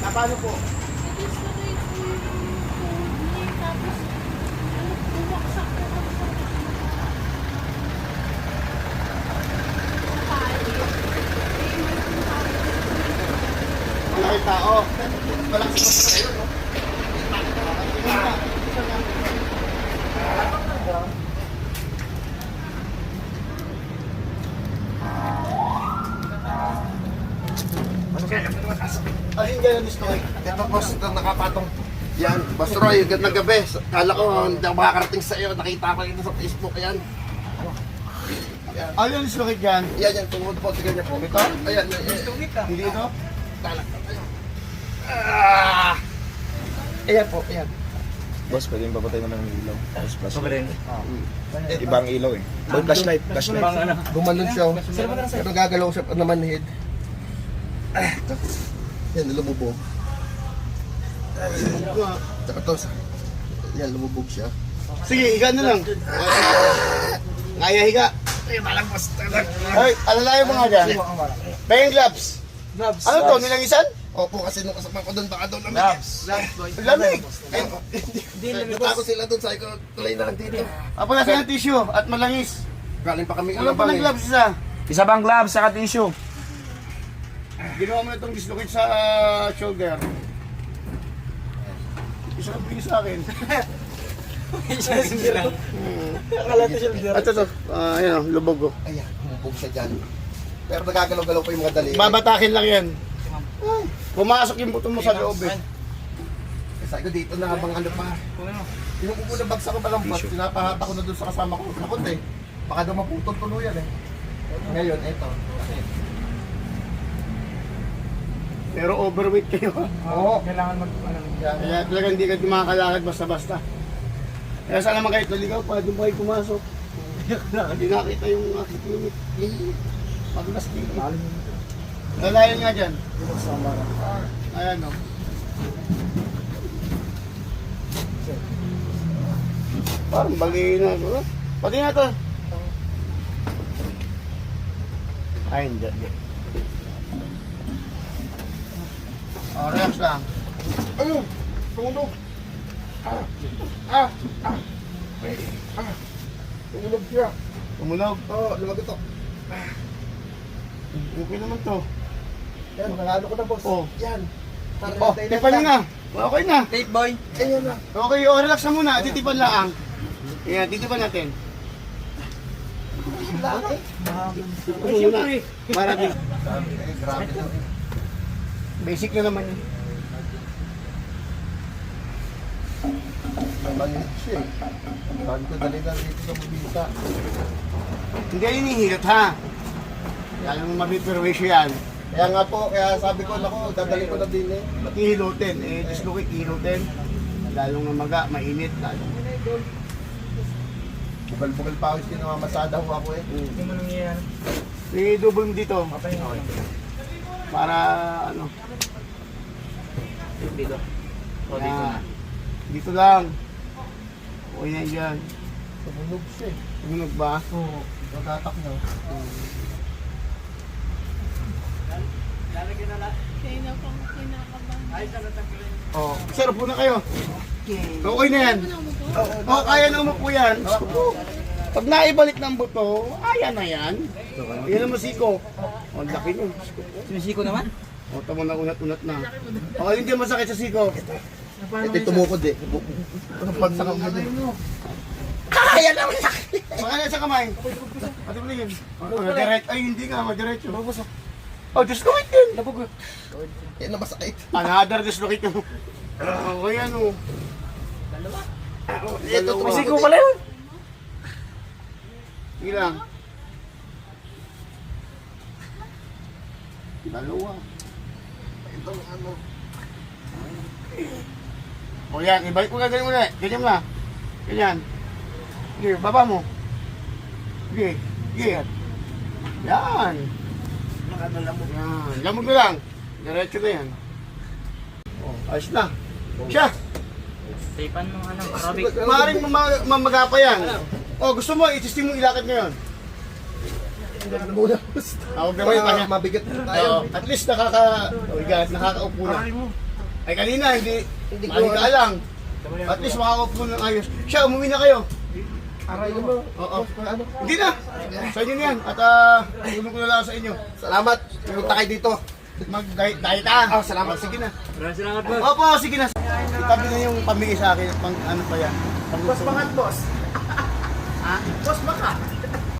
Paano po? Malaki tao. Malaki sa kayo, no? Alin ganyan ni Stoy? Ito boss, ito nakapatong. Yan, Boss Roy, gandang gabi. Kala ko hindi ako makakarating sa iyo. Nakita ko ito sa Facebook. Yan. Yan. Alin ni Stoy dyan? Yan, yan. Tungkol po. Tignan niyo po. Ito? Ayan. Hindi ito? Talak. Ah! Ayan po. Ayan. Boss, pwede yung papatay naman ng ilaw. Tapos flashlight. Eh, Ibang ilaw eh. Boy, flashlight. Flashlight. gumanon siya. Pero gagalaw siya na manhid. Yan, lumubog. Tsaka to. Yan, lumubog siya. Sige, higa na lang. Ngaya higa. Ay, malagpas talaga. Ay, alalayo mo nga dyan. Paying gloves. Ano to, nilangisan? Opo, kasi nung kasama ko doon, baka doon lamig. Lamig. Hindi, natakot sila doon. Sabi ko, tuloy na lang dito. Apo na ng tissue at malangis. Galing pa kami Wala pa ng gloves isa. Isa bang gloves, saka tissue. Ginawa mo na itong dislocate sa shoulder. Isa ka bigay sa akin. At ito, ayan o, lubog o. Ayan, lumubog siya dyan. Pero nagagalaw-galaw pa yung mga dali. Babatakin lang yan. Pumasok yung buto mo sa loob eh. Sabi ko dito na habang ano pa. Yung upo na bagsak ko palang bus, pinapahata ko na doon sa kasama ko. Nakot eh. Baka daw maputol tuluyan eh. Ngayon, eto. Pero overweight kayo ha. Oo. Kailangan Kaya talaga hindi ka makakalakad basta-basta. Kaya saan naman kayo tuligaw pa, doon pa kayo pumasok. Hindi nakita yung aking limit. Pag-lasting. Lalayan nga dyan. Ayan o. Parang bali na ito. Pati na ito. Ay, hindi. Oh, relax lang. Ayun! Tumunog! Tumunog siya. Tumunog. Oo, lumag ito. Okay naman to. Yan, nangalo ko na boss. Oh. Yan. Oh, tipan nyo na. Okay na. Tape boy. Ayan na. Okay, oh, relax na muna. Titipan lang. Ayan, titipan natin. Laki. Ay, siyempre. Marami. Grabe na. Basic na naman yun. Maliit siya eh. Sabi ko dali na dito sa mabisa. Hindi yan hinihigat ha. Kaya yung mabiperwisyo yan. Kaya nga po, kaya sabi ko, naku, dadali ko na din eh. Pati hilutin. Eh, dislocate hilutin. Lalong namaga, mainit. Lalong. Bugal-bugal pa ako yung namamasada ho ako eh. Hindi mo nangyayari. I-double mo dito. Okay. Para ano. Dito. Yan. Dito lang. Okay na dyan. Tumunog siya eh. Tumunog ba? Oo. Nagatak niya. Oh, sir, upo na kayo. Okay na yan. Oh, kaya na umupo yan. Pag naibalik ng buto, kaya na yan. Yan ang masiko. Oh, ang laki nyo. Sinisiko naman? O, tamo na unat-unat na. O, hindi masakit sa siko. Ito tumukod eh. Anong pagsakang ganyan? Kaya na masakit! Baka na sa kamay. Pati mo yun. Ay, hindi nga, madiretso. Oh, dislocate din. Yan na masakit. Another dislocate yun. Okay, ano. Ito Dalawa. tumukod Siko eh. pala yun. Sige lang. Dalawa. Ito ano. O yan, ibalik mo na ganyan muna. Ganyan na. Ganyan. Sige, baba mo. Sige, sige. Yan. Yan. Lamog na lang. Diretso na yan. O, ayos na. Siya. Tapean mo ano, Arabic. Maaaring mamaga pa yan. O, gusto mo, itesting mo ilakad ngayon. Muna. Huwag naman pa niya. Mabigat na tayo. At least nakakaupo na. Ay kanina, hindi Hindi ko maliga lang. At least makakaupo ng ayos. Siya, umuwi na kayo. Aray mo. Oo. Ano? Hindi na. Sa inyo na yan. At tulong ko na lang sa inyo. Salamat. Pumunta kayo dito. Mag-diet ah. Salamat. Sige na. Maraming salamat, boss. Opo, sige na. Itabi na yung pamigay sa akin. Pang ano pa yan. Boss, bangat, boss. Ha? Boss, baka.